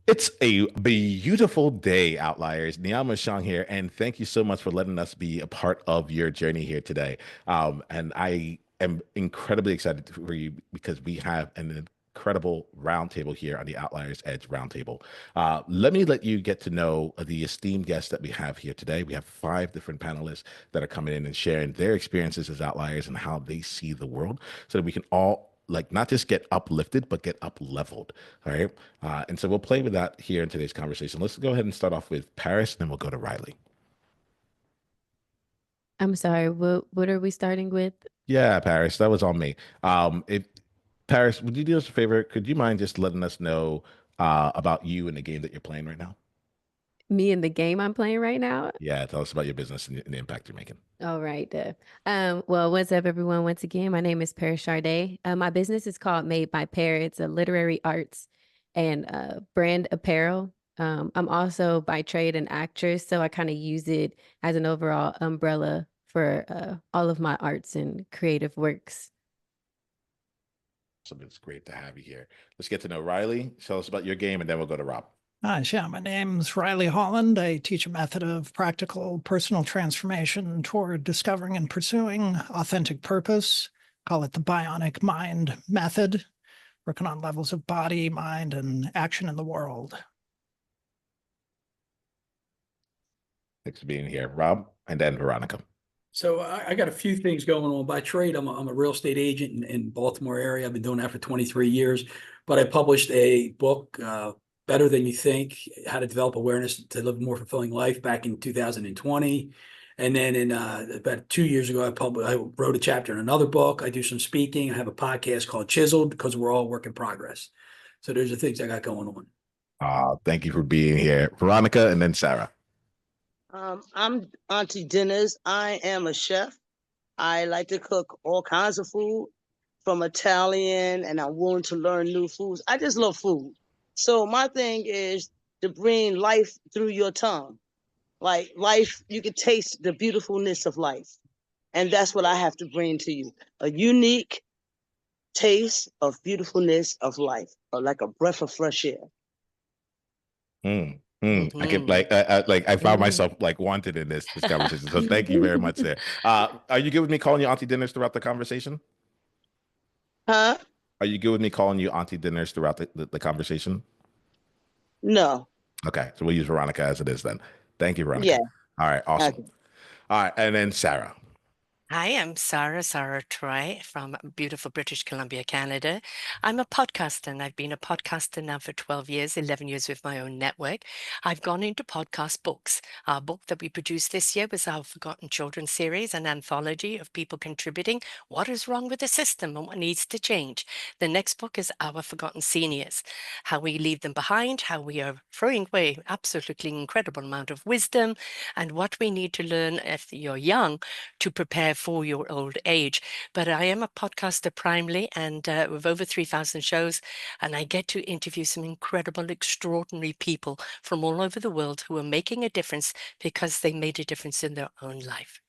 It's a beautiful day, Outliers. Niiamah Ashong here, and thank you so much for letting us be a part of your journey here today. And I am incredibly excited for you because we have an incredible roundtable here on the Outliers Edge Roundtable. Let you get to know the esteemed guests that we have here today. We have five different panelists that are coming in and sharing their experiences as outliers and how they see the world so that we can all like not just get uplifted, but get up leveled. All right. And so we'll play with that here in today's conversation. Let's go ahead and start off with Paris, then we'll go to Riley. I'm sorry, what are we starting with? Yeah, Paris, that was on me. If Paris, would you do us a favor? Could you mind just letting us know about you and the game that you're playing right now? Me and the game I'm playing right now? Yeah, tell us about your business and the impact you're making. All right. Well, what's up, everyone? Once again, my name is Paris Shardey. My business is called Made by Pear. It's a literary arts and brand apparel. I'm also by trade an actress, so I kind of use it as an overall umbrella for all of my arts and creative works. So it's great to have you here. Let's get to know Riley. Tell us about your game, and then we'll go to Rob. Hi, yeah, my name's Riley Holland. I teach a method of practical personal transformation toward discovering and pursuing authentic purpose. Call it the bionic mind method, working on levels of body, mind, and action in the world. Thanks for being here, Rob, and then Veronica. So I got a few things going on. By trade, I'm a real estate agent in Baltimore area. I've been doing that for 23 years. But I published a book, Better Than You Think: How to Develop Awareness to Live a More Fulfilling Life, back in 2020. And then in about 2 years ago, I wrote a chapter in another book. I do some speaking. I have a podcast called Chiseled, because we're all work in progress. So those are things I got going on. Thank you for being here, Veronica, and then Sara. I'm Auntie Dinners. I am a chef. I like to cook all kinds of food, from Italian, and I'm willing to learn new foods. I just love food. So my thing is to bring life through your tongue. Like life, you can taste the beautifulness of life. And that's what I have to bring to you. A unique taste of beautifulness of life, or like a breath of fresh air. I could like I found myself like wanted in this conversation. So thank you very much there. Are you good with me calling you Auntie Dinners throughout the conversation? Huh? Are you good with me calling you Auntie Dinners throughout the conversation? No. Okay, so we'll use Veronica as it is then. Thank you, Veronica. Yeah. All right, awesome. Okay. All right, and then Sara. Hi, I'm Sara Troy from beautiful British Columbia, Canada. I'm a podcaster, and I've been a podcaster now for 12 years, 11 years with my own network. I've gone into podcast books. Our book that we produced this year was our Forgotten Children series, an anthology of people contributing what is wrong with the system and what needs to change. The next book is Our Forgotten Seniors, how we leave them behind, how we are throwing away absolutely incredible amount of wisdom, and what we need to learn if you're young to prepare for your old age. But I am a podcaster primarily, and with over 3,000 shows, and I get to interview some incredible, extraordinary people from all over the world who are making a difference because they made a difference in their own life.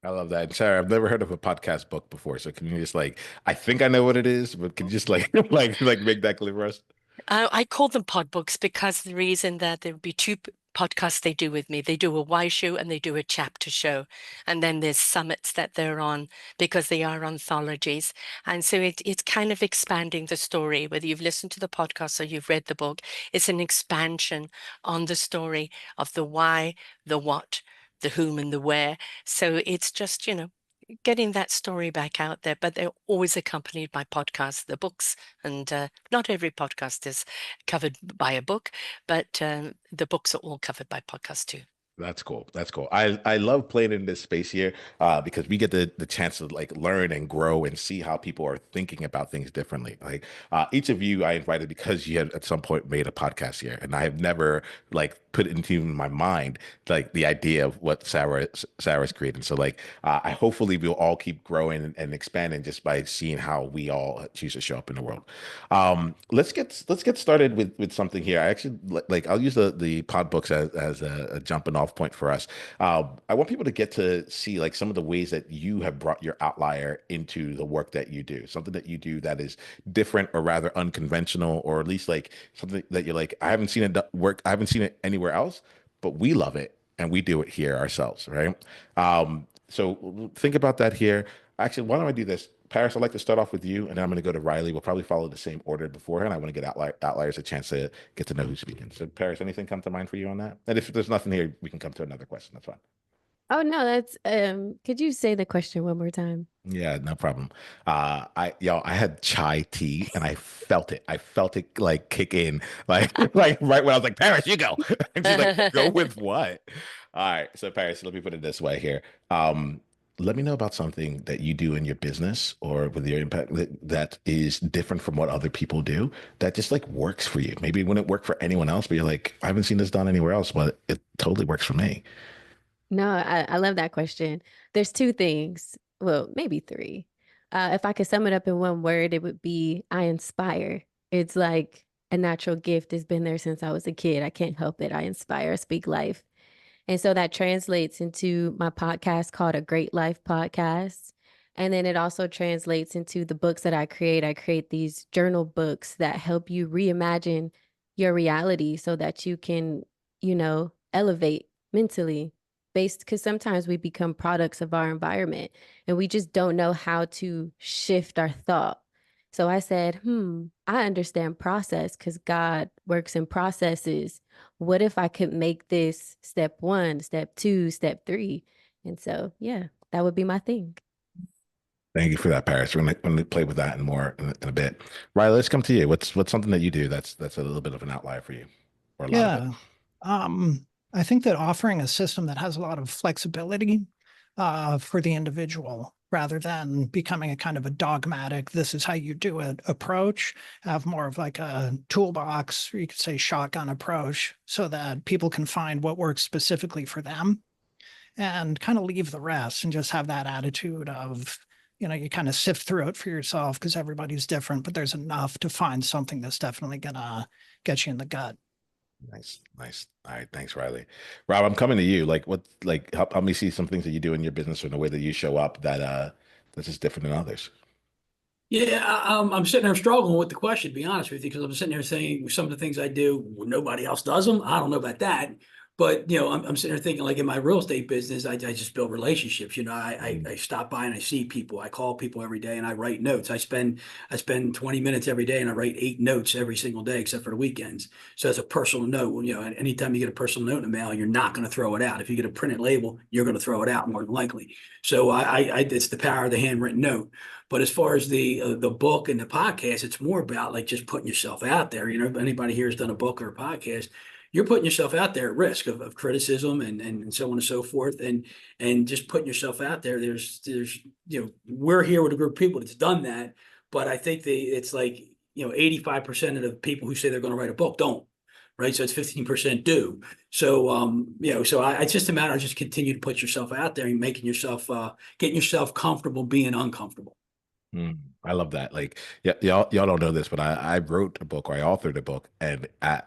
I love that. And Sara, I've never heard of a podcast book before. So can you just like, I think I know what it is, but can you just like like make that clear for us? I call them pod books because the reason that there would be two podcasts they do with me. They do a why show and they do a chapter show. And then there's summits that they're on because they are anthologies. And so it's kind of expanding the story, whether you've listened to the podcast or you've read the book. It's an expansion on the story of the why, the what, the whom, and the where. So it's just, getting that story back out there, but they're always accompanied by podcasts, the books, and not every podcast is covered by a book, but the books are all covered by podcasts too. That's cool. That's cool. I love playing in this space here because we get the chance to like learn and grow and see how people are thinking about things differently. Like each of you I invited because you had at some point made a podcast here, and I have never like put it into my mind like the idea of what Sara's creating. So like I hopefully we'll all keep growing and expanding just by seeing how we all choose to show up in the world. Let's get started with something here. I actually like I'll use the pod books as a jumping off off point for us. I want people to get to see like some of the ways that you have brought your outlier into the work that you do, something that you do that is different or rather unconventional, or at least like something that you're like, I haven't seen it work. I haven't seen it anywhere else, but we love it and we do it here ourselves, right? So think about that here. Actually, why don't I do this? Paris, I'd like to start off with you, and then I'm going to go to Riley. We'll probably follow the same order beforehand. I want to get outliers a chance to get to know who's speaking. So, Paris, anything come to mind for you on that? And if there's nothing here, we can come to another question. That's fine. Oh no, that's could you say the question one more time? Yeah, no problem. I had chai tea and I felt it. I felt it like kick in, like like right when I was like, Paris, you go. And she's like, go with what? All right. So Paris, let me put it this way here. Let me know about something that you do in your business or with your impact that is different from what other people do that just like works for you. Maybe it wouldn't work for anyone else, but you're like, I haven't seen this done anywhere else, but it totally works for me. No, I love that question. There's two things, well, maybe three. If I could sum it up in one word, it would be I inspire. It's like a natural gift. It's been there since I was a kid. I can't help it. I inspire, I speak life. And so that translates into my podcast called A Great Life Podcast. And then it also translates into the books that I create. I create these journal books that help you reimagine your reality so that you can, elevate mentally based, because sometimes we become products of our environment and we just don't know how to shift our thought. So I said, I understand process because God works in processes. What if I could make this step 1, step 2, step 3? And so, yeah, that would be my thing. Thank you for that, Paris. We're gonna play with that and more in a bit. Riley, let's come to you. What's something that you do that's a little bit of an outlier for you, or a lot of it? Yeah. I think that offering a system that has a lot of flexibility for the individual rather than becoming a kind of a dogmatic, this is how you do it approach, have more of like a toolbox, or you could say shotgun approach, so that people can find what works specifically for them and kind of leave the rest and just have that attitude of, you kind of sift through it for yourself because everybody's different, but there's enough to find something that's definitely going to get you in the gut. Nice, nice. All right, thanks, Riley. Rob, I'm coming to you. Help me see some things that you do in your business or in the way that you show up that's just different than others. Yeah, I'm sitting there struggling with the question, to be honest with you, because I'm sitting there saying some of the things I do, nobody else does them. I don't know about that. But, I'm sitting there thinking like in my real estate business, I just build relationships. I stop by and I see people. I call people every day and I write notes. I spend 20 minutes every day and I write 8 notes every single day except for the weekends. So it's a personal note. And anytime you get a personal note in the mail, you're not going to throw it out. If you get a printed label, you're going to throw it out more than likely. So it's the power of the handwritten note. But as far as the book and the podcast, it's more about like just putting yourself out there. Anybody here has done a book or a podcast, you're putting yourself out there at risk of criticism and so on and so forth. And just putting yourself out there, there's we're here with a group of people that's done that. But I think it's like, 85% of the people who say they're going to write a book don't. Right. So it's 15% do. So, it's just a matter of just continue to put yourself out there and making yourself, getting yourself comfortable being uncomfortable. I love that. Like, yeah, y'all don't know this, but I wrote a book or I authored a book, and I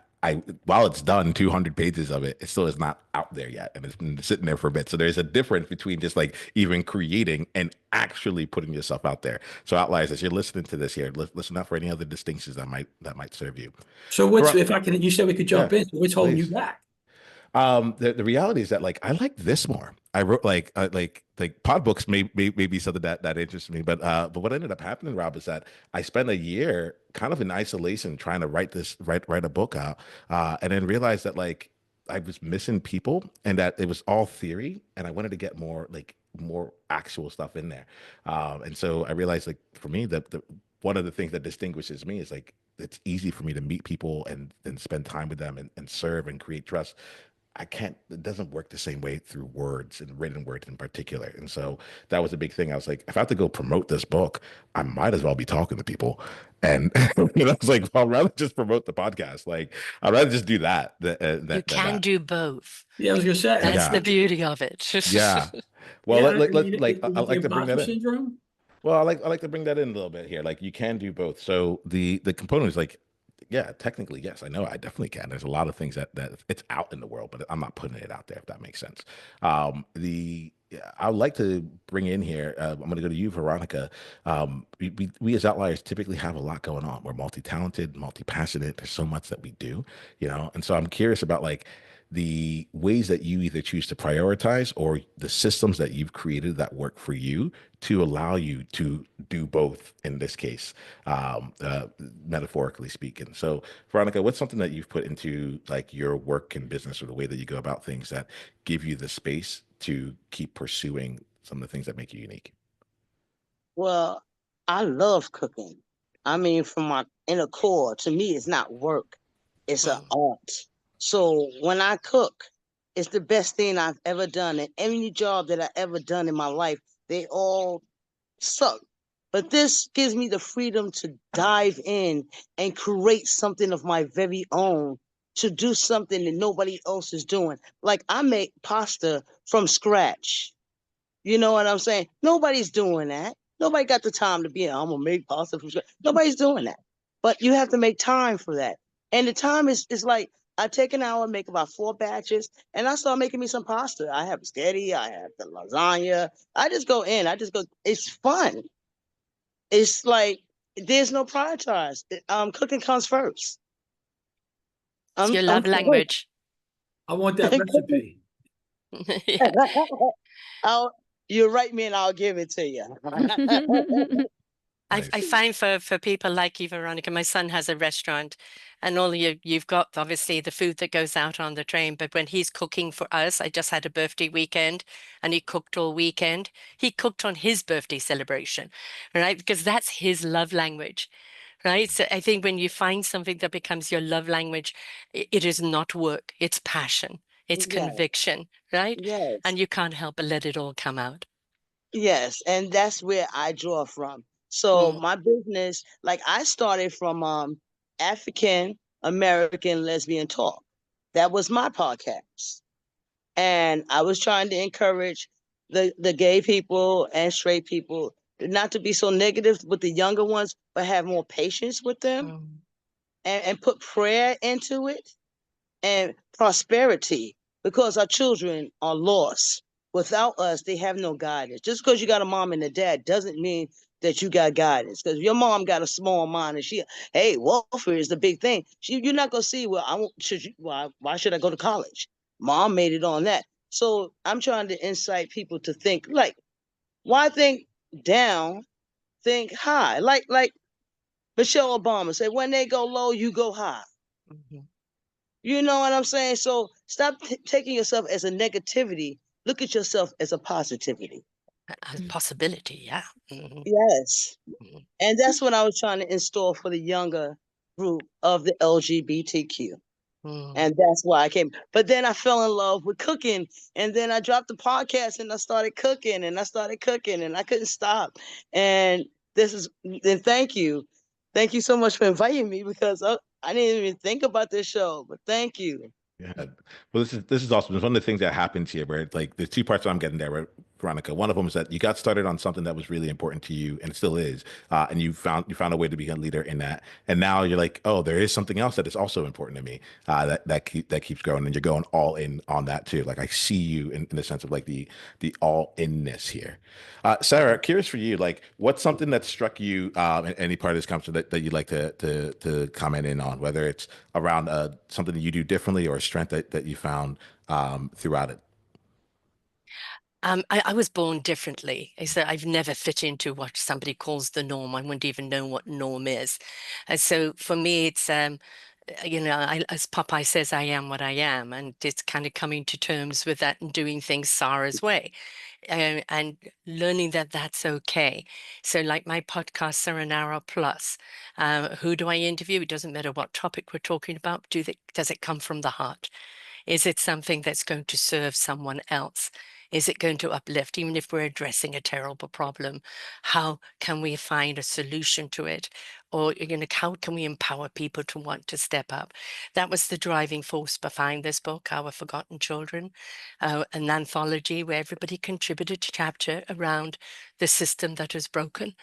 while it's done, 200 pages of it, it still is not out there yet, and it's been sitting there for a bit. So there's a difference between just like even creating and actually putting yourself out there. So Outliers, as you're listening to this here, listen out for any other distinctions that might serve you. So if I can, you said we could jump in. So what's holding you back? The reality is that like I like this more. I wrote like pod books may be something that interests me, but what ended up happening, Rob, is that I spent a year kind of in isolation trying to write a book out, and then realized that like I was missing people and that it was all theory, and I wanted to get more actual stuff in there, and so I realized like for me that one of the things that distinguishes me is like it's easy for me to meet people and spend time with them and serve and create trust. It doesn't work the same way through words and written words in particular. And so that was a big thing. I was like, if I have to go promote this book, I might as well be talking to people. And I was like, well, I'd rather just promote the podcast. Like, I'd rather just do that. You can do both. Yeah, I was gonna say that's the beauty of it. Yeah. Well, I like to bring that in. Syndrome? Well, I like to bring that in a little bit here. Like you can do both. So the component is like Yeah, technically, yes. I know I definitely can. There's a lot of things that it's out in the world, but I'm not putting it out there, if that makes sense. The yeah, I would like to bring in here. I'm going to go to you, Veronica. We as outliers typically have a lot going on. We're multi-talented, multi-passionate. There's so much that we do, and so I'm curious about like the ways that you either choose to prioritize or the systems that you've created that work for you to allow you to do both in this case, metaphorically speaking. So, Veronica, what's something that you've put into like your work and business or the way that you go about things that give you the space to keep pursuing some of the things that make you unique? Well, I love cooking. I mean, from my inner core, to me, it's not work, it's an Mm. art. So when I cook, it's the best thing I've ever done. And any job that I ever done in my life, they all suck. But this gives me the freedom to dive in and create something of my very own, to do something that nobody else is doing. Like I make pasta from scratch. You know what I'm saying? Nobody's doing that. Nobody got the time to be, I'm gonna make pasta from scratch. Nobody's doing that. But you have to make time for that. And the time is like I take an hour, make about 4 batches, and I start making me some pasta. I have spaghetti, I have the lasagna. I just go in, I just go, it's fun. It's like there's no prioritize. Cooking comes first. It's your I'm love language. I want that recipe. Yeah. I'll, you write me and I'll give it to you. I Nice. find for people like you, Veronica, my son has a restaurant, and all you've got obviously the food that goes out on the train. But when he's cooking for us, I just had a birthday weekend, and he cooked all weekend. He cooked on his birthday celebration, right? Because that's his love language, right? So I think when you find something that becomes your love language, it is not work, it's passion, it's Yes, conviction, right? yes. And you can't help but let it all come out. Yes, and that's where I draw from. So Mm. my business, like I started from African American Lesbian Talk. That was my podcast. And I was trying to encourage the gay people and straight people not to be so negative with the younger ones, but have more patience with them Mm. and put prayer into it and prosperity, because our children are lost. Without us, they have no guidance. Just because you got a mom and a dad doesn't mean that you got guidance. Because your mom got a small mind and hey, welfare is the big thing. You're not gonna see, well, why should I go to college? Mom made it on that. So I'm trying to incite people to think like, why think down? Think high. Like Michelle Obama said, when they go low, you go high. Mhm. You know what I'm saying? So stop taking yourself as a negativity. Look at yourself as a positivity. A possibility, yeah. Mhm. Yes. Mhm. And that's what I was trying to install for the younger group of the LGBTQ. Mm. And that's why I came. But then I fell in love with cooking. And then I dropped the podcast and I started cooking and I started cooking and I couldn't stop. And then thank you. Thank you so much for inviting me, because I didn't even think about this show, but thank you. Yeah. Well, this is awesome. It's one of the things that happens here where it's like there's two parts that I'm getting there, right, Veronica. One of them is that you got started on something that was really important to you and it still is. And you found a way to be a leader in that. And now you're like, oh, there is something else that is also important to me. That keeps growing and you're going all in on that too. Like I see you in the sense of like the all inness here. Sarah, curious for you, like what's something that struck you in any part of this conversation that you'd like to comment in on, whether it's around something that you do differently or a strength that you found throughout it? I was born differently. I said I've never fit into what somebody calls the norm. I wouldn't even know what norm is. And so for me, it's as Popeye says, I am what I am, and it's kind of coming to terms with that and doing things Sarah's way, and learning that that's okay. So, like my podcast, Serenara Plus, who do I interview? It doesn't matter what topic we're talking about. Does it come from the heart? Is it something that's going to serve someone else? Is it going to uplift? Even if we're addressing a terrible problem, how can we find a solution to it? Or, how can we empower people to want to step up? That was the driving force behind this book, Our Forgotten Children, an anthology where everybody contributed a chapter around the system that is broken,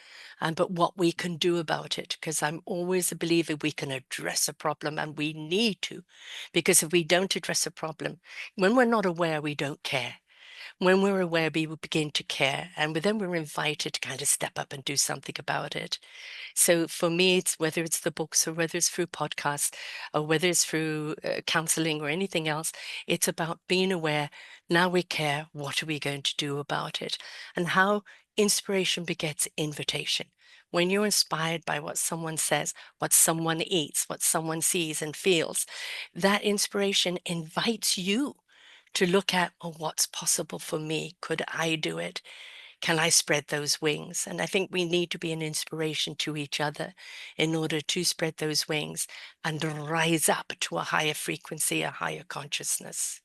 but what we can do about it. Because I'm always a believer we can address a problem, and we need to, because if we don't address a problem, when we're not aware, we don't care. When we're aware, we will begin to care, and then we're invited to kind of step up and do something about it. So for me, it's whether it's the books or whether it's through podcasts or whether it's through counseling or anything else, it's about being aware. Now we care. What are we going to do about it? And how inspiration begets invitation. When you're inspired by what someone says, what someone eats, what someone sees and feels, that inspiration invites you to look at, oh, what's possible for me? Could I do it? Can I spread those wings? And I think we need to be an inspiration to each other in order to spread those wings and rise up to a higher frequency, a higher consciousness.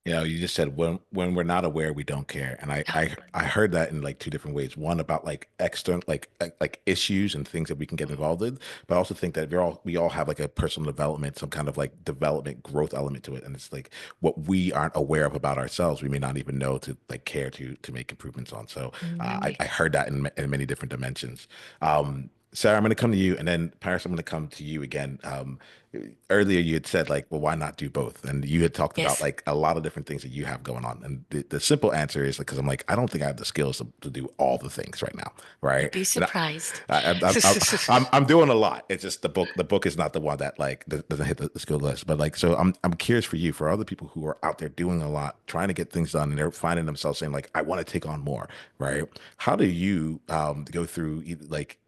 You just said when we're not aware, we don't care, and I heard that in like two different ways. One about like external like issues and things that we can get involved in, but I also think that we all have like a personal development, some kind of like development growth element to it, and it's like what we aren't aware of about ourselves, we may not even know to like care to make improvements on. So I heard that in many different dimensions. Sarah, I'm going to come to you, and then Paris, I'm going to come to you again. Earlier, you had said like, well, why not do both? And you had talked about Yes. like a lot of different things that you have going on. And the simple answer is because I'm like, I don't think I have the skills to do all the things right now, You'd right? be And surprised. I'm doing a lot. It's just the book is not the one that like doesn't hit the skill list. But like, so I'm curious for you, for other people who are out there doing a lot, trying to get things done, and they're finding themselves saying like, I want to take on more, right? How do you go through like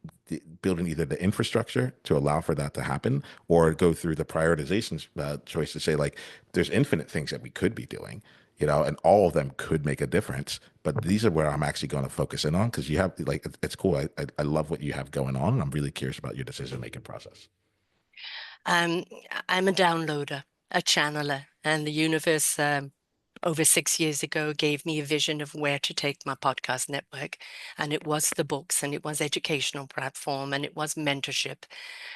building either the infrastructure to allow for that to happen, or go through the prioritization choice to say like, there's infinite things that we could be doing, and all of them could make a difference. But these are where I'm actually going to focus in on, because you have like, it's cool. I love what you have going on. And I'm really curious about your decision making process. Um, I'm a downloader, a channeler, and the universe over 6 years ago gave me a vision of where to take my podcast network. And it was the books, and it was educational platform, and it was mentorship.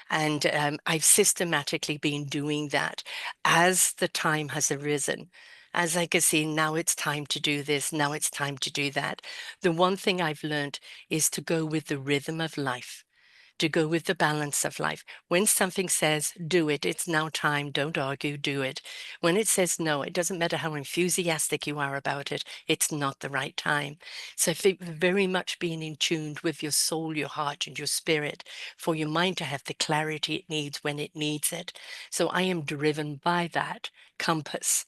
And I've systematically been doing that as the time has arisen. As I can see, now it's time to do this, now it's time to do that. The one thing I've learned is to go with the rhythm of life, to go with the balance of life. When something says, do it, it's now time, don't argue, do it. When it says no, it doesn't matter how enthusiastic you are about it, it's not the right time. So I think very much being in tune with your soul, your heart, and your spirit, for your mind to have the clarity it needs when it needs it. So I am driven by that compass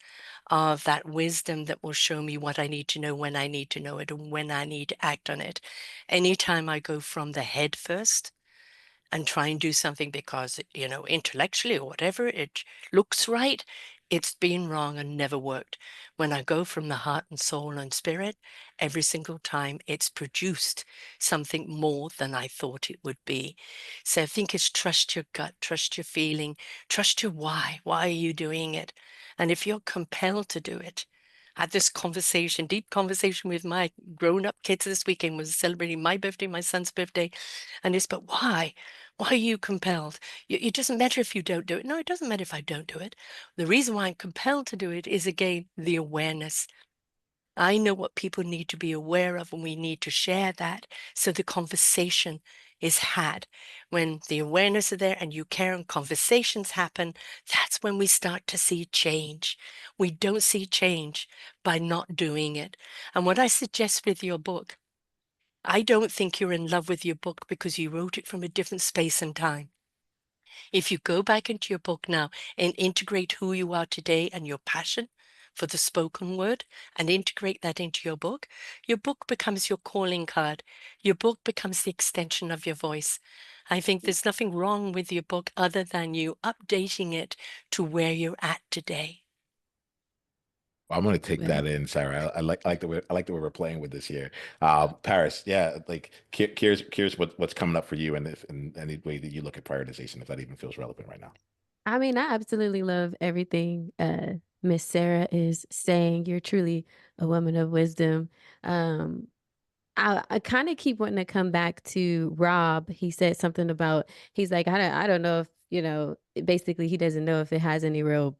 of that wisdom that will show me what I need to know when I need to know it and when I need to act on it. Anytime I go from the head first, and try and do something because, intellectually or whatever, it looks right, it's been wrong and never worked. When I go from the heart and soul and spirit, every single time it's produced something more than I thought it would be. So I think it's trust your gut, trust your feeling, trust your why. Why are you doing it? And if you're compelled to do it, I had this conversation, deep conversation with my grown-up kids this weekend, was celebrating my birthday, my son's birthday. And it's, but why? Why are you compelled? It doesn't matter if you don't do it. No, it doesn't matter if I don't do it. The reason why I'm compelled to do it is, again, the awareness. I know what people need to be aware of, and we need to share that so the conversation is had. When the awareness is there and you care and conversations happen, that's when we start to see change. We don't see change by not doing it. And what I suggest with your book, I don't think you're in love with your book because you wrote it from a different space and time. If you go back into your book now and integrate who you are today and your passion for the spoken word and integrate that into your book becomes your calling card. Your book becomes the extension of your voice. I think there's nothing wrong with your book other than you updating it to where you're at today. I'm going to take Well, that in, Sarah. I like the way we're playing with this here. Paris, yeah, like curious what's coming up for you, and if in any way that you look at prioritization, if that even feels relevant right now. I mean, I absolutely love everything Miss Sarah is saying. You're truly a woman of wisdom. Um, I kind of keep wanting to come back to Rob. He said something about, he's like, I don't know if, basically he doesn't know if it has any real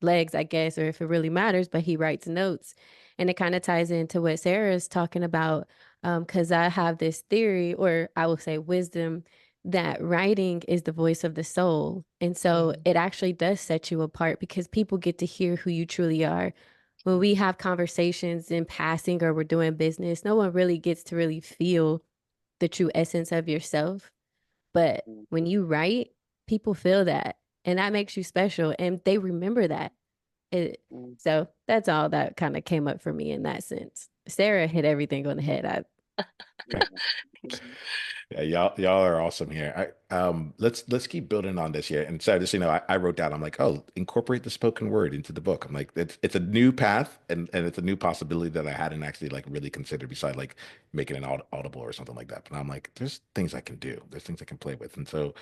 legs, I guess, or if it really matters, but he writes notes. And it kind of ties into what Sarah is talking about. Because I have this theory, or I will say wisdom, that writing is the voice of the soul. And so it actually does set you apart because people get to hear who you truly are. When we have conversations in passing or we're doing business, no one really gets to really feel the true essence of yourself. But when you write, people feel that, and that makes you special, and they remember that. So that's all that kind of came up for me in that sense. Sarah hit everything on the head. Yeah, y'all are awesome here. Let's keep building on this here. And so just I wrote down, I'm like, oh, incorporate the spoken word into the book. I'm like, it's a new path and it's a new possibility that I hadn't actually like really considered beside like making an audible or something like that. But I'm like, there's things I can do. There's things I can play with. And so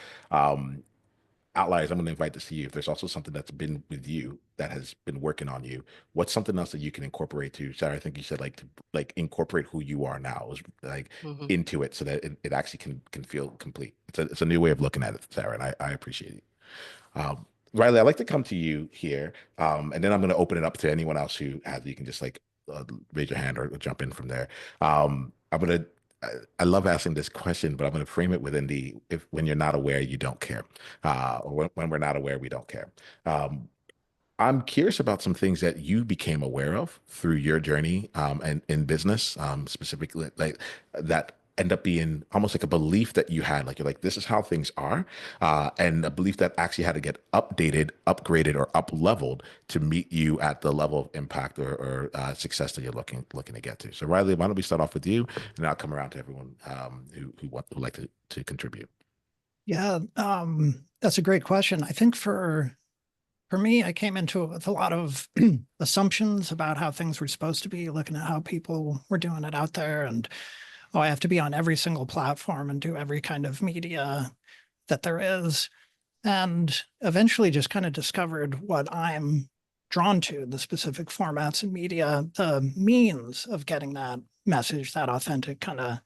Outliers, I'm going to invite this to you. If there's also something that's been with you that has been working on you, what's something else that you can incorporate to? Sarah, I think you said like to like incorporate who you are now, is like into it so that it actually can feel complete. It's a new way of looking at it, Sarah, and I appreciate it. Riley, I'd like to come to you here, and then I'm going to open it up to anyone else who has. You can just like raise your hand or jump in from there. I'm going to I love asking this question, but I'm going to frame it within if when you're not aware, you don't care, or when we're not aware, we don't care. I'm curious about some things that you became aware of through your journey and in business, specifically like that end up being almost like a belief that you had, like you're like, this is how things are, and a belief that actually had to get updated, upgraded, or up leveled to meet you at the level of impact or success that you're looking to get to. So Riley, why don't we start off with you, and then I'll come around to everyone who would like to contribute. Yeah, that's a great question. I think for me, I came into it with a lot of assumptions about how things were supposed to be, looking at how people were doing it out there. And, oh, I have to be on every single platform and do every kind of media that there is. And eventually just kind of discovered what I'm drawn to, the specific formats and media, the means of getting that message, that authentic kind of,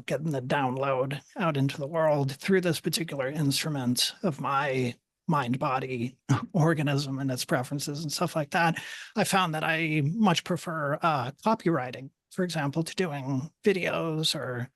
getting the download out into the world through this particular instrument of my mind body organism and its preferences and stuff like that. I found that I much prefer copywriting, for example, to doing videos or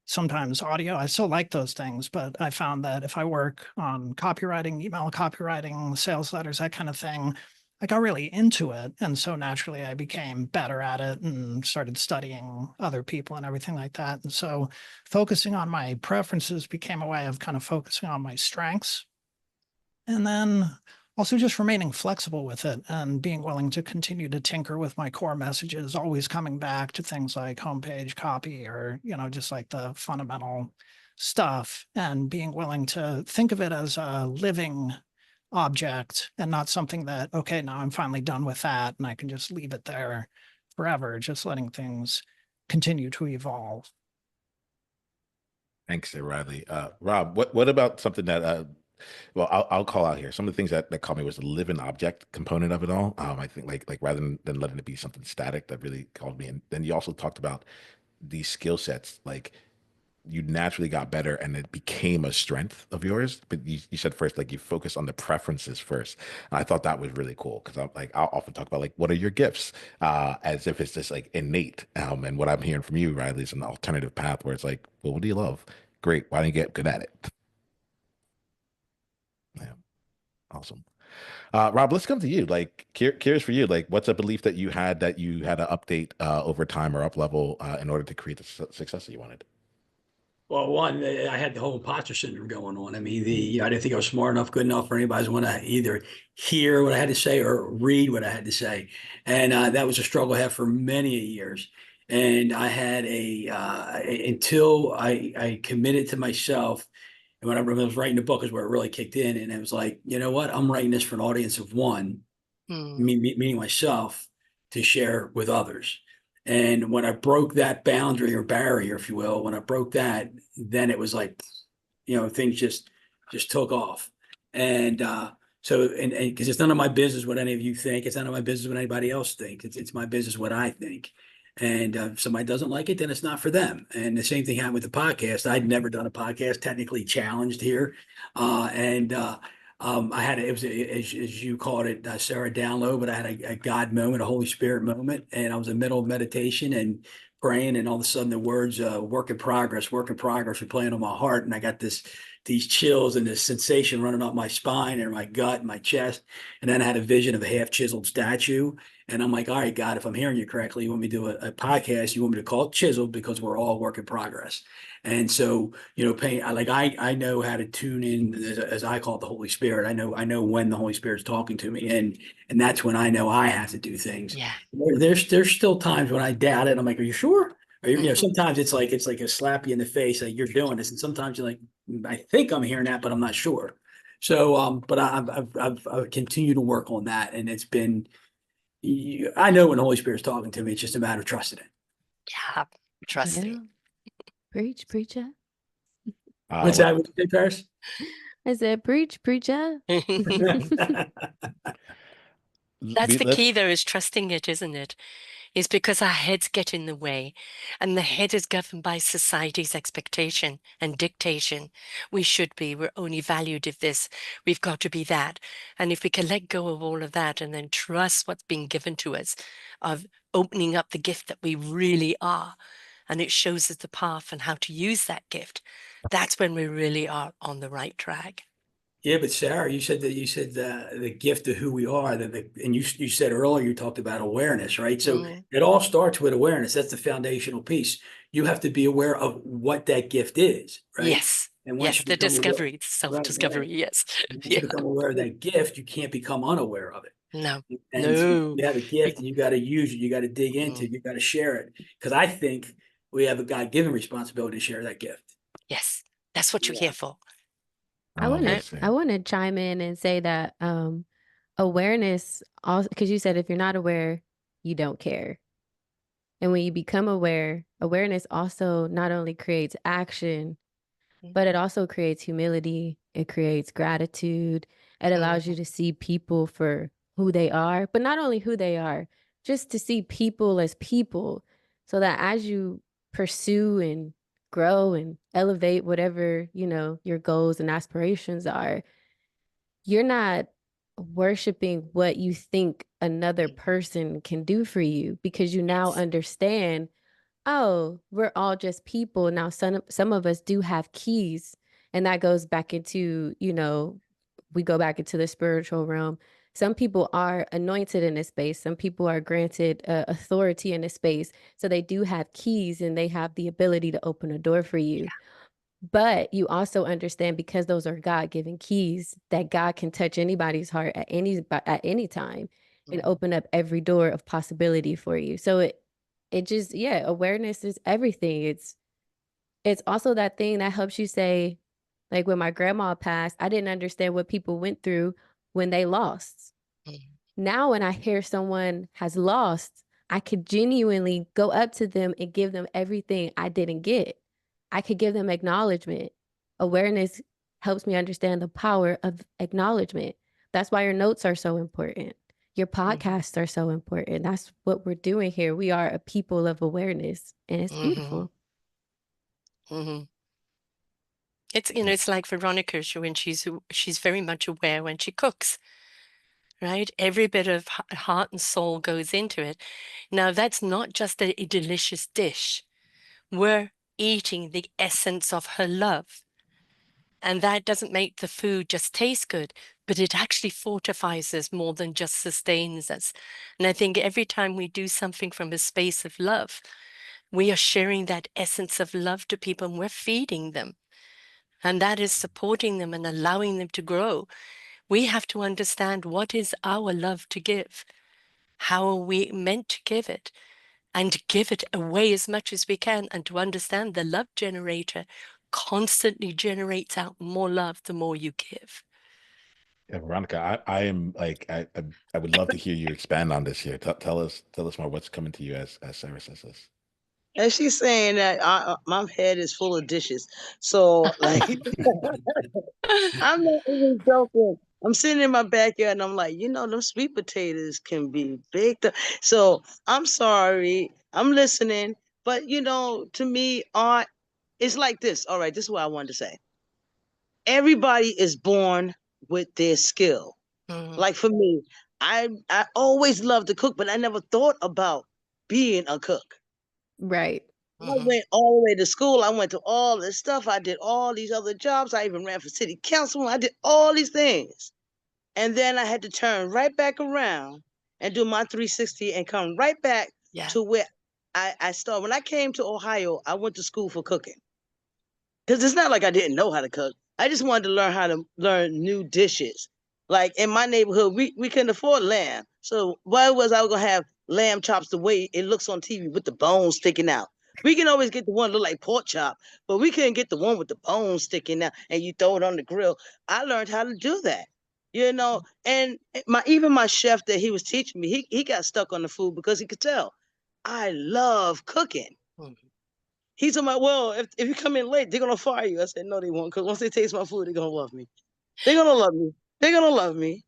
sometimes audio. I still like those things, but I found that if I work on copywriting, email copywriting, sales letters, that kind of thing, I got really into it. And so naturally I became better at it and started studying other people and everything like that. And so focusing on my preferences became a way of kind of focusing on my strengths. And then also just remaining flexible with it and being willing to continue to tinker with my core messages, always coming back to things like homepage copy or, just like the fundamental stuff, and being willing to think of it as a living object and not something that, okay, now I'm finally done with that and I can just leave it there forever, just letting things continue to evolve. Thanks, Riley. Rob, what about something that well, I'll call out here. Some of the things that caught me was the living object component of it all. I think like rather than letting it be something static, that really called me. And then you also talked about these skill sets, like you naturally got better and it became a strength of yours. But you said first, like you focus on the preferences first. And I thought that was really cool because I'll often talk about like, what are your gifts? As if it's just like innate. And what I'm hearing from you, Riley, is an alternative path where it's like, well, what do you love? Great. Why don't you get good at it? Yeah. Awesome. Rob, let's come to you. Like, curious for you, like, what's a belief that you had to update over time or up level in order to create the success that you wanted? Well, one, I had the whole imposter syndrome going on. I mean, I didn't think I was smart enough, good enough for anybody to want to either hear what I had to say or read what I had to say. And that was a struggle I had for many years. And I had until I committed to myself. And when I was writing the book is where it really kicked in. And it was like, you know what? I'm writing this for an audience of one, meaning myself, to share with others. And when I broke that boundary or barrier, if you will, when I broke that, then it was like, things just took off. And So, and because it's none of my business what any of you think. It's none of my business what anybody else thinks. It's my business what I think. And if somebody doesn't like it, then it's not for them. And the same thing happened with the podcast. I'd never done a podcast, technically challenged here. I had, it was, as you called it, Sarah, download, but I had a God moment, a Holy Spirit moment. And I was in the middle of meditation and praying. And all of a sudden the words, work in progress were playing on my heart. And I got these chills and this sensation running up my spine and my gut and my chest. And then I had a vision of a half chiseled statue. And I'm like, all right, God, if I'm hearing you correctly, you want me to do a podcast, you want me to call it Chiseled because we're all work in progress. And so, I know how to tune in, as I call it, the Holy Spirit. I know when the Holy Spirit's talking to me, and that's when I know I have to do things. Yeah. There's still times when I doubt it. I'm like, are you sure? Sometimes it's like a slap you in the face, like you're doing this, and sometimes you're like, I think I'm hearing that, but I'm not sure. So, but I've continued to work on that, and it's been. I know when the Holy Spirit's talking to me, it's just a matter of trusting it. Yeah, trusting. Yeah. Preach, preacher. What's that? What you say, Paris? I said, preach, preacher. That's the key, though, is trusting it, isn't it? Is because our heads get in the way, and the head is governed by society's expectation and dictation. We're only valued if this, we've got to be that. And if we can let go of all of that and then trust what's being given to us, of opening up the gift that we really are, and it shows us the path and how to use that gift, that's when we really are on the right track. Yeah, but Sarah, you said the gift of who we are, and you said earlier, you talked about awareness, right? So it all starts with awareness. That's the foundational piece. You have to be aware of what that gift is, right? Yes. And once the discovery, self-discovery. Right. Yes. Once you become aware of that gift, you can't become unaware of it. No. And so you have a gift, and you got to use it. You got to dig into it. You got to share it. Because I think we have a God-given responsibility to share that gift. Yes, that's what you're here for. I want to chime in and say that awareness, also, because you said if you're not aware, you don't care. And when you become aware, awareness also not only creates action, but it also creates humility. It creates gratitude. It allows you to see people for who they are, but not only who they are, just to see people as people, so that as you pursue and grow and elevate whatever, your goals and aspirations are, you're not worshiping what you think another person can do for you, because you now understand, oh, we're all just people. Now, some of us do have keys, and that goes back into, we go back into the spiritual realm. Some people are anointed in this space. Some people are granted authority in this space. So they do have keys, and they have the ability to open a door for you. Yeah. But you also understand, because those are God-given keys, that God can touch anybody's heart at any time and open up every door of possibility for you. So it just, awareness is everything. It's also that thing that helps you say, like when my grandma passed, I didn't understand what people went through when they lost. Now, when I hear someone has lost, I could genuinely go up to them and give them everything I didn't get. I could give them acknowledgement. Awareness helps me understand the power of acknowledgement. That's why your notes are so important. Your podcasts are so important. That's what we're doing here. We are a people of awareness, and it's beautiful. It's, it's like Veronica, when she's very much aware when she cooks, right? Every bit of heart and soul goes into it. Now, that's not just a delicious dish. We're eating the essence of her love. And that doesn't make the food just taste good, but it actually fortifies us more than just sustains us. And I think every time we do something from a space of love, we are sharing that essence of love to people, and we're feeding them. And that is supporting them and allowing them to grow. We have to understand, what is our love to give? How are we meant to give it? And give it away as much as we can, and to understand the love generator constantly generates out more love the more you give. Yeah, Veronica, I am like, I would love to hear you expand on this here. Tell us more. What's coming to you as Sarah says this? And she's saying that my head is full of dishes. So, like, I'm not even joking. I'm sitting in my backyard and I'm like, them sweet potatoes can be big. So I'm sorry, I'm listening. But to me, art is like this. All right, this is what I wanted to say. Everybody is born with their skill. Like for me, I always loved to cook, but I never thought about being a cook. Right. I went all the way to school. I went to all this stuff. I did all these other jobs. I even ran for city council. I did all these things. And then I had to turn right back around and do my 360 and come right back to where I started. When I came to Ohio, I went to school for cooking. Because it's not like I didn't know how to cook. I just wanted to learn how to learn new dishes. Like in my neighborhood, we couldn't afford lamb. So why was I going to have lamb chops the way it looks on TV with the bones sticking out? We can always get the one that look like pork chop, but we couldn't get the one with the bones sticking out and you throw it on the grill. I learned how to do that. And even my chef that he was teaching me, he got stuck on the food because he could tell I love cooking. He told me, well, if you come in late, they're gonna fire you. I said, no, they won't, because once they taste my food, they're gonna love me. They're gonna love me. They're gonna love me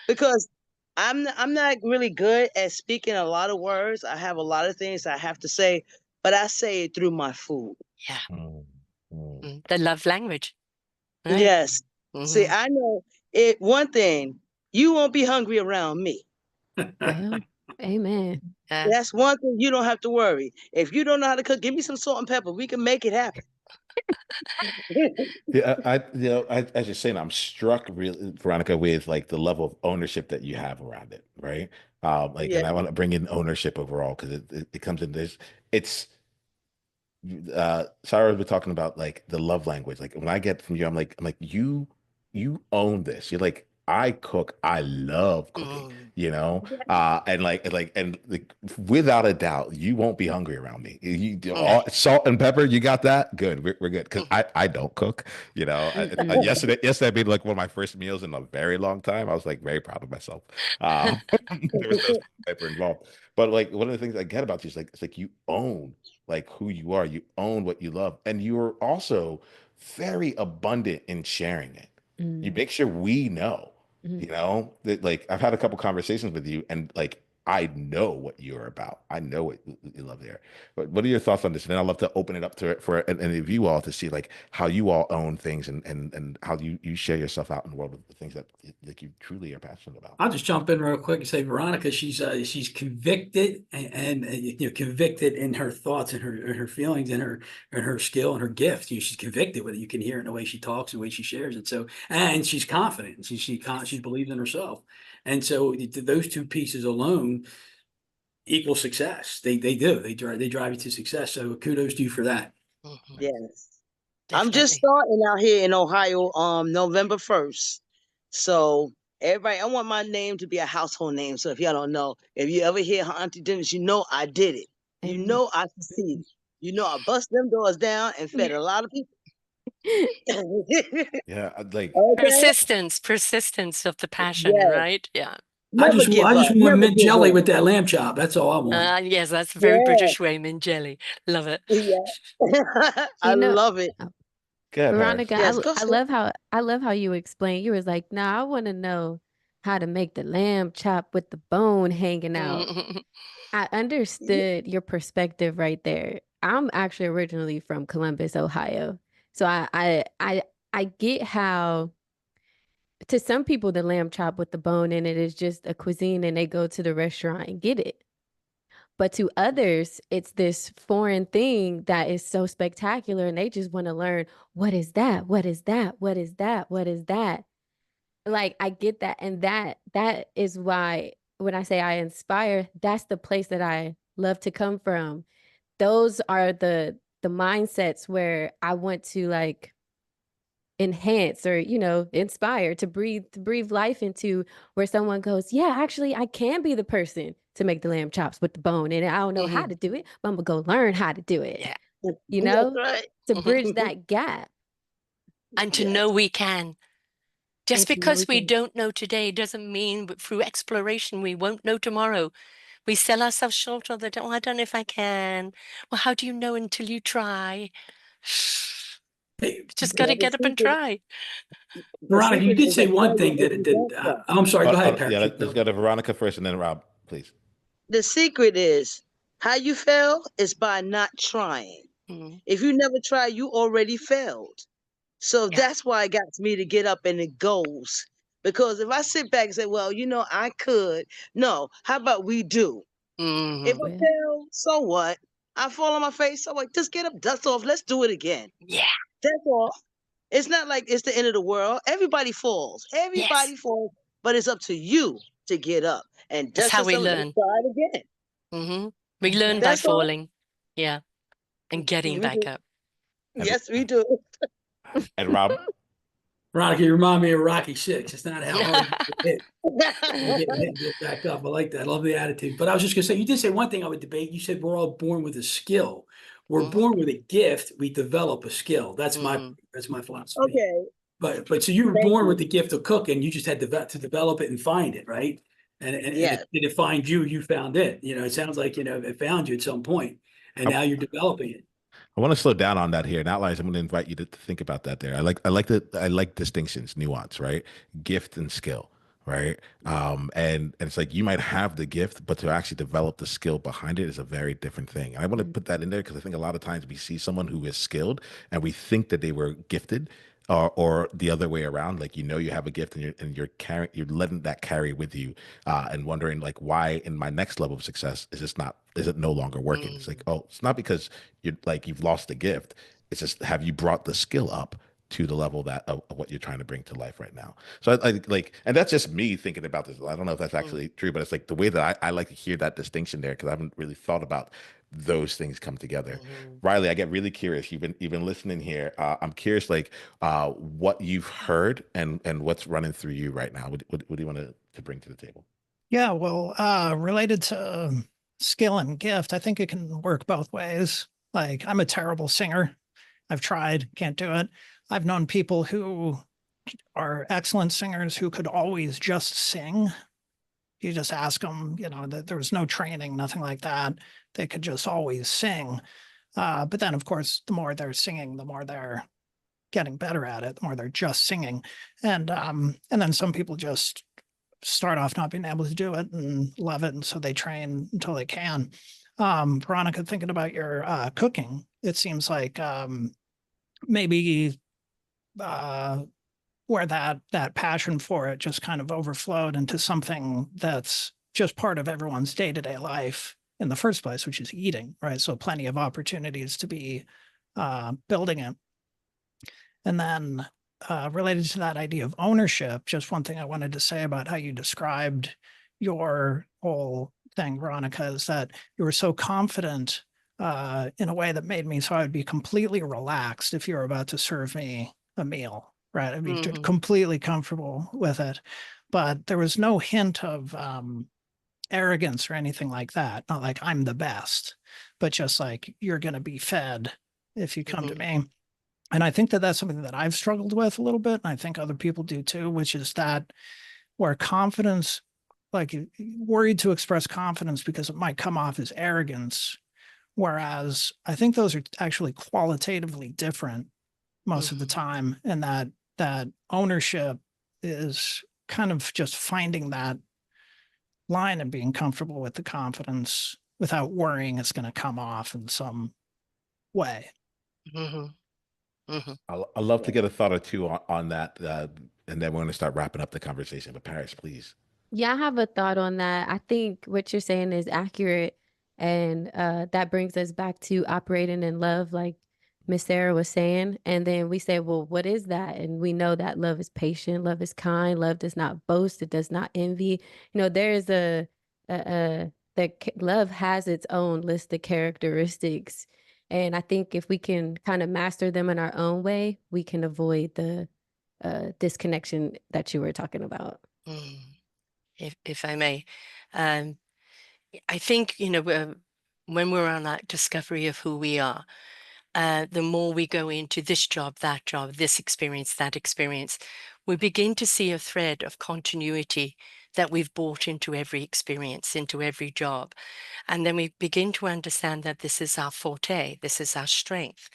because I'm not really good at speaking a lot of words. I have a lot of things I have to say, but I say it through my food. Yeah. The love language. Right? Yes. See, I know it. One thing, you won't be hungry around me. Well, amen. That's one thing you don't have to worry. If you don't know how to cook, give me some salt and pepper. We can make it happen. Yeah, as you're saying, I'm struck, really, Veronica, with like the level of ownership that you have around it, right? And I want to bring in ownership overall because it comes in this. It's Sarah was talking about like the love language. Like when I get from you, I'm like you own this. You're like, I cook, I love cooking, and without a doubt, you won't be hungry around me. Salt and pepper, you got that? Good, we're good. Because I don't cook, yesterday being like one of my first meals in a very long time. I was like very proud of myself. There was no salt and pepper involved. But like one of the things I get about you is like it's like you own like who you are, you own what you love, and you're also very abundant in sharing it. You make sure we know, that like I've had a couple conversations with you and like I know what you're about. I know what you love there. But what are your thoughts on this? And then I'd love to open it up for any of you all to see like how you all own things and how you share yourself out in the world with the things that like you truly are passionate about. I'll just jump in real quick and say, Veronica, she's convicted and convicted in her thoughts and her feelings and her skill and her gift. She's convicted with it. You can hear it in the way she talks, the way she shares it. So, and she's confident. She believes in herself. And so those two pieces alone equal success. They do. They drive you to success. So kudos to you for that. Yes. I'm just starting out here in Ohio November 1st. So everybody, I want my name to be a household name. So if y'all don't know, if you ever hear Auntie Dennis, I did it. I succeeded. I bust them doors down and fed a lot of people. Yeah, like persistence of the passion, right? Yeah. I just want mint jelly with that lamb chop. That's all I want. Yes, that's a very British way, mint jelly. Love it. Yeah. I love it. Good, Veronica, I love how you explain. You was like, "Nah, I want to know how to make the lamb chop with the bone hanging out." I understood your perspective right there. I'm actually originally from Columbus, Ohio, so I get how to some people the lamb chop with the bone in it is just a cuisine and they go to the restaurant and get it. But to others, it's this foreign thing that is so spectacular and they just want to learn, what is that? What is that? What is that? What is that? Like, I get that. And that is why when I say I inspire, that's the place that I love to come from. Those are the mindsets where I want to like enhance or inspire to breathe life into, where someone goes, yeah, actually I can be the person to make the lamb chops with the bone and I don't know how to do it, but I'm gonna go learn how to do it. To bridge that gap and to know we can. Just because we don't know today doesn't mean through exploration we won't know tomorrow. We sell ourselves short all the time. I don't know if I can. Well, how do you know until you try? Hey, Just got to get up and try. Veronica, you secret did is say a one thing failure if that, you that don't try. I'm sorry, go ahead, Yeah, Paris. let's go to Veronica first, and then Rob, please. The secret is how you fail is by not trying. Mm, If you never try, you already failed. So yeah. that's why it got me to get up and it goes. Because if I sit back and say, well, I could, no, how about we do? If Hmm. I Well, fail, so what? I fall on my face, so what? Just get up, dust off, let's do it again. Yeah. That's all. It's not like it's the end of the world. Everybody falls. Yes. Everybody falls, but it's up to you to get up and That's dust how we yourself. Let's learn. try it again. Hmm. We learn by That's all. falling. Yeah. And getting We back do. up. And, Yes, we do. and Rob, Veronica, you remind me of Rocky Six. It's not how hard you get hit. You get hit and get back up. I like that. I love the attitude. But I was just gonna say, you did say one thing I would debate. You said we're all born with a skill. We're Mhm. born with a gift. We develop a skill. That's Mhm. my philosophy. Okay. But so you were Thank born you. with the gift of cooking. You just had to develop it and find it, right? And Yes. it find you. You found it. It sounds like it found you at some point, and I, now you're developing it. I want to slow down on that here. And Outliers, I'm going to invite you to think about that there. I like distinctions, nuance, right? Gift and skill, right? And it's like you might have the gift, but to actually develop the skill behind it is a very different thing. And I want to put that in there because I think a lot of times we see someone who is skilled and we think that they were gifted, or the other way around. Like you have a gift and you're letting that carry with you, and wondering like why in my next level of success is it no longer working? It's like, oh, it's not because you've lost the gift. It's just, have you brought the skill up to the level of what you're trying to bring to life right now? So I like, and that's just me thinking about this. I don't know if that's actually true, but it's like the way that I like to hear that distinction there, because I haven't really thought about those things come together. Mhm. Riley, I get really curious. You've been listening here. I'm curious, like, what you've heard and what's running through you right now. What do you want to bring to the table? Yeah, well, related to skill and gift, I think it can work both ways. Like, I'm a terrible singer. I've tried, can't do it. I've known people who are excellent singers who could always just sing. You just ask them, that there was no training, nothing like that. They could just always sing. But then, of course, the more they're singing, the more they're getting better at it, the more they're just singing. And then some people just start off not being able to do it and love it, and so they train until they can. Veronica, thinking about your cooking, it seems like maybe where that passion for it just kind of overflowed into something that's just part of everyone's day-to-day life in the first place, which is eating, right? So plenty of opportunities to be building it. And then related to that idea of ownership, just one thing I wanted to say about how you described your whole thing, Veronica, is that you were so confident in a way that made me so I would be completely relaxed if you were about to serve me a meal, right? I'd be completely comfortable with it. But there was no hint of arrogance or anything like that. Not like I'm the best, but just like you're going to be fed if you come to me. And I think that that's something that I've struggled with a little bit. And I think other people do too, which is that where confidence, like worried to express confidence because it might come off as arrogance. Whereas I think those are actually qualitatively different most of the time. And that ownership is kind of just finding that line and being comfortable with the confidence without worrying it's going to come off in some way. Mhm. Mhm. I'd love to get a thought or two on that, and then we're going to start wrapping up the conversation. But Paris, please. yeah, I have a thought on that. I think what you're saying is accurate. And that brings us back to operating in love, like Miss Sarah was saying. And then we say, well, what is that? And we know that love is patient, love is kind, love does not boast, it does not envy. There is love has its own list of characteristics. And I think if we can kind of master them in our own way, we can avoid the disconnection that you were talking about. Mm. If I may, um, I think, when we're on that discovery of who we are, the more we go into this job, this experience, that experience, we begin to see a thread of continuity that we've brought into every experience, into every job. And then we begin to understand that this is our forte, this is our strength.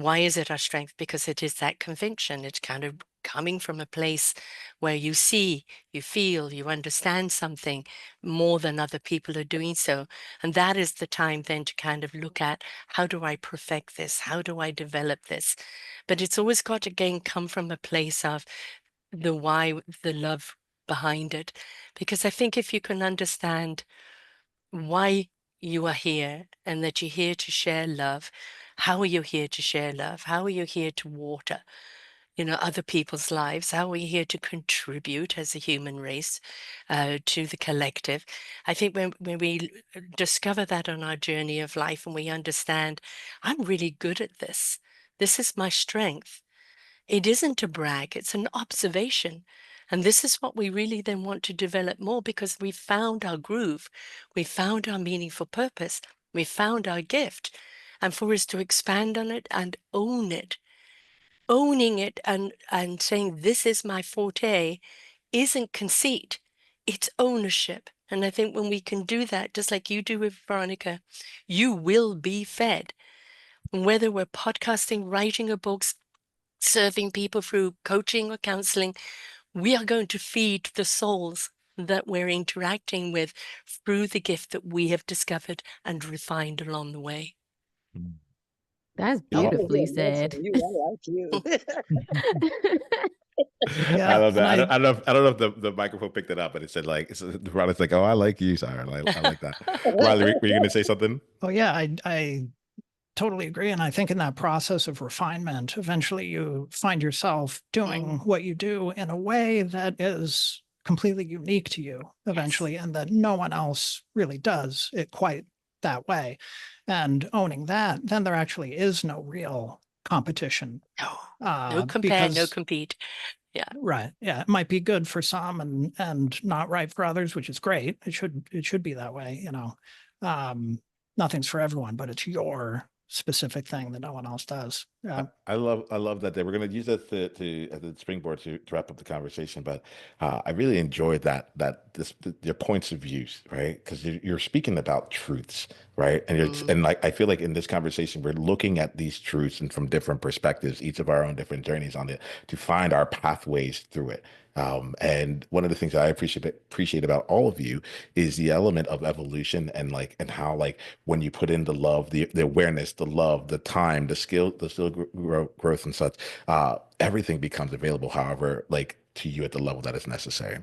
Why is it our strength? Because it is that conviction. It's kind of coming from a place where you see, you feel, you understand something more than other people are doing so. And that is the time then to kind of look at, how do I perfect this? How do I develop this? But it's always got to, again, come from a place of the why, the love behind it. Because I think if you can understand why you are here and that you're here to share love, how are you here to share love? How are you here to water, other people's lives? How are we here to contribute as a human race to the collective? I think when we discover that on our journey of life and we understand, I'm really good at this. This is my strength. It isn't a brag, it's an observation. And this is what we really then want to develop more, because we found our groove, we found our meaningful purpose, we found our gift. And for us to expand on it and own it, owning it and saying, this is my forte, isn't conceit, it's ownership. And I think when we can do that, just like you do with Veronica, you will be fed. Whether we're podcasting, writing a book, serving people through coaching or counseling, we are going to feed the souls that we're interacting with through the gift that we have discovered and refined along the way. That's I'm gonna beautifully get a note said. from you. I like you. I love that. and I don't know if the microphone picked it up, but it said like, Riley's like, oh, I like you, Sarah. I like that. Riley, were you going to say something? Oh yeah, I totally agree. And I think in that process of refinement, eventually you find yourself doing what you do in a way that is completely unique to you eventually, and that no one else really does it quite that way. And owning that, then there actually is no real competition. No compare, no compete. Yeah. Right. Yeah. It might be good for some and not right for others, which is great. It should be that way, Nothing's for everyone, but it's your specific thing that no one else does. Yeah. I love that. We're going to use that to as a springboard to wrap up the conversation. But I really enjoyed your points of views, right? Because you're speaking about truths, right? And like I feel like in this conversation, we're looking at these truths and from different perspectives, each of our own different journeys on it, to find our pathways through it. And one of the things that I appreciate about all of you is the element of evolution and how like when you put in the love, the awareness, the love, the time, the skill growth and such, everything becomes available. However, like to you at the level that is necessary.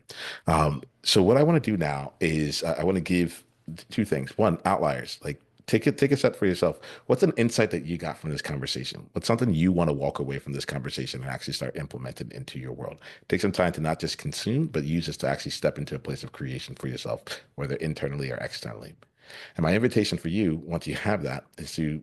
So what I want to do now is I want to give two things. One, outliers. Like take a step for yourself. What's an insight that you got from this conversation? What's something you want to walk away from this conversation and actually start implementing into your world? Take some time to not just consume, but use this to actually step into a place of creation for yourself, whether internally or externally. And my invitation for you, once you have that, is to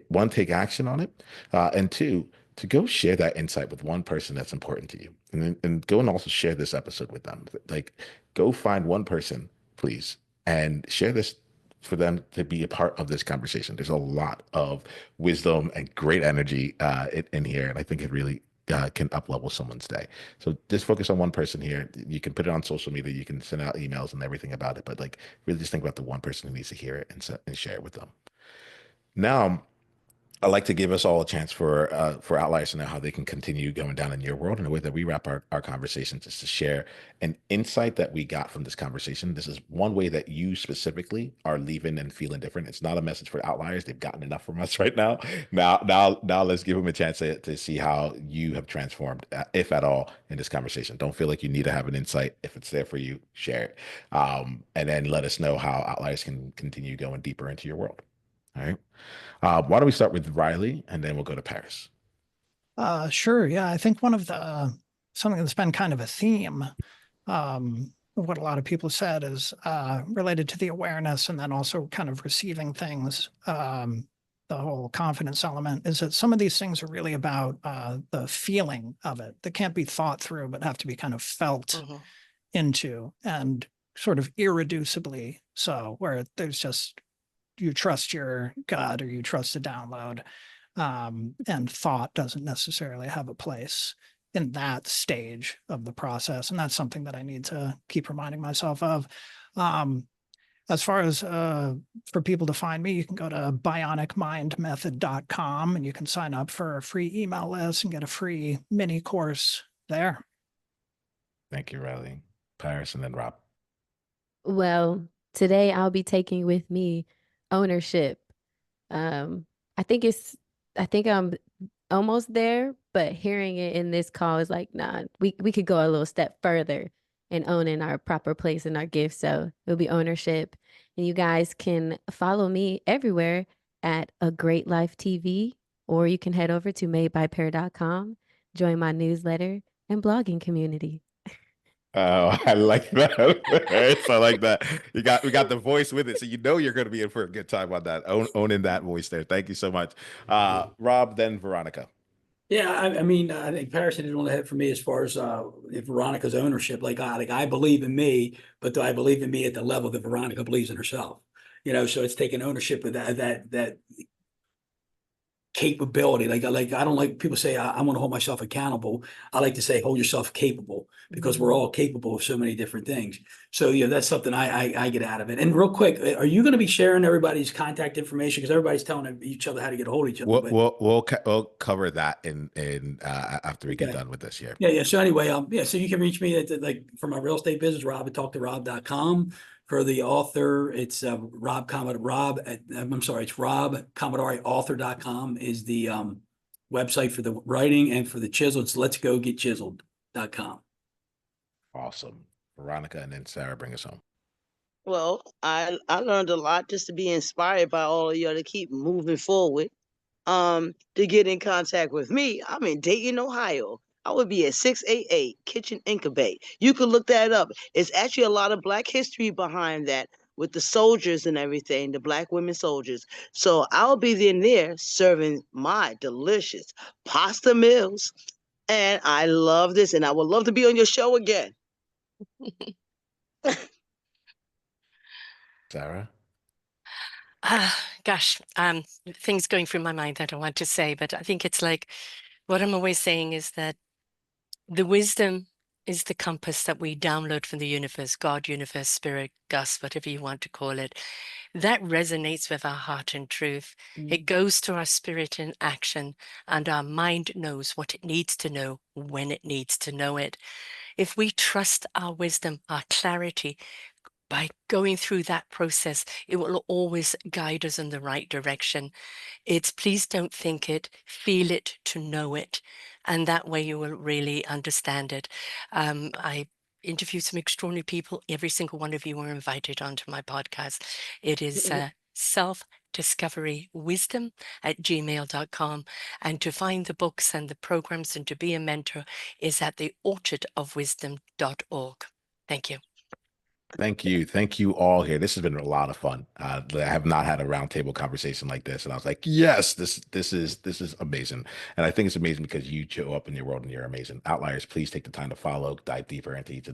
one, take action on it, and two, to go share that insight with one person that's important to you, and go and also share this episode with them. Like, go find one person, please, and share this for them to be a part of this conversation. There's a lot of wisdom and great energy in here, and I think it really can up-level someone's day. So just focus on one person here. You can put it on social media. You can send out emails and everything about it, but like really just think about the one person who needs to hear it and share it with them. Now, I like to give us all a chance for outliers to know how they can continue going down in your world. And the way that we wrap our conversations is to share an insight that we got from this conversation. This is one way that you specifically are leaving and feeling different. It's not a message for outliers. They've gotten enough from us right now. Now let's give them a chance to see how you have transformed, if at all, in this conversation. Don't feel like you need to have an insight. If it's there for you, share it. And then let us know how outliers can continue going deeper into your world. All right. Why don't we start with Riley and then we'll go to Paris? Sure. Yeah. I think one of something that's been kind of a theme of what a lot of people said is related to the awareness and then also kind of receiving things. The whole confidence element is that some of these things are really about the feeling of it that can't be thought through, but have to be kind of felt into, and sort of irreducibly so, where there's just, you trust your gut or you trust the download, and thought doesn't necessarily have a place in that stage of the process. And that's something that I need to keep reminding myself of. As far as for people to find me, you can go to bionicmindmethod.com and you can sign up for a free email list and get a free mini course there. Thank you, Riley. Paris, and then Rob. Well, today I'll be taking with me ownership. Um, I think I'm almost there, but hearing it in this call is like, nah, we could go a little step further in owning our proper place and our gifts. So it'll be ownership. And you guys can follow me everywhere at A Great Life TV, or you can head over to madebypair.com, join my newsletter and blogging community. Oh, I like that. I like that. We got the voice with it, so you know you're going to be in for a good time on that. Owning that voice there. Thank you so much, Rob. Then Veronica. Yeah, I mean, I think Paris hit it on the head for me as far as Veronica's ownership. Like I believe in me, but do I believe in me at the level that Veronica believes in herself? So it's taking ownership of that capability. Like I don't like people say I want to hold myself accountable. I like to say hold yourself capable, because we're all capable of so many different things. So that's something I get out of it. And real quick, are you going to be sharing everybody's contact information, because everybody's telling each other how to get a hold of each other? We'll cover that in after we get done with this year. Yeah. So anyway, so you can reach me at for my real estate business, Rob at talktorob.com. For the author, it's Rob Commodari-author.com is the website for the writing, and for the chisel, it's letsgogetchiseled.com. Awesome. Veronica, and then Sarah, bring us home. Well, I learned a lot just to be inspired by all of you to keep moving forward. To get in contact with me, I'm in Dayton, Ohio. I would be at 688 Kitchen Incubate. You could look that up. It's actually a lot of Black history behind that, with the soldiers and everything, the Black women soldiers. So I'll be there serving my delicious pasta meals. And I love this, and I would love to be on your show again. Sarah? Gosh, things going through my mind that I want to say, but I think it's like what I'm always saying is that the wisdom is the compass that we download from the universe, God, universe, spirit, Gus, whatever you want to call it. That resonates with our heart and truth. It goes to our spirit in action, and our mind knows what it needs to know when it needs to know it. If we trust our wisdom, our clarity, by going through that process, it will always guide us in the right direction. It's please don't think it, feel it to know it. And that way you will really understand it. I interviewed some extraordinary people. Every single one of you were invited onto my podcast. It is self-discovery-wisdom@gmail.com. And to find the books and the programs and to be a mentor is at theorchardofwisdom.org. Thank you. Thank you. Thank you all here. This has been a lot of fun. I have not had a roundtable conversation like this. And I was like, yes, this is amazing. And I think it's amazing because you show up in your world and you're amazing. Outliers, please take the time to follow, dive deeper into each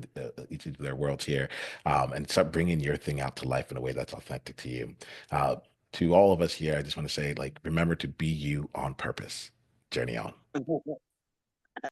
of their worlds here, and start bringing your thing out to life in a way that's authentic to you. To all of us here, I just want to say, remember to be you on purpose. Journey on.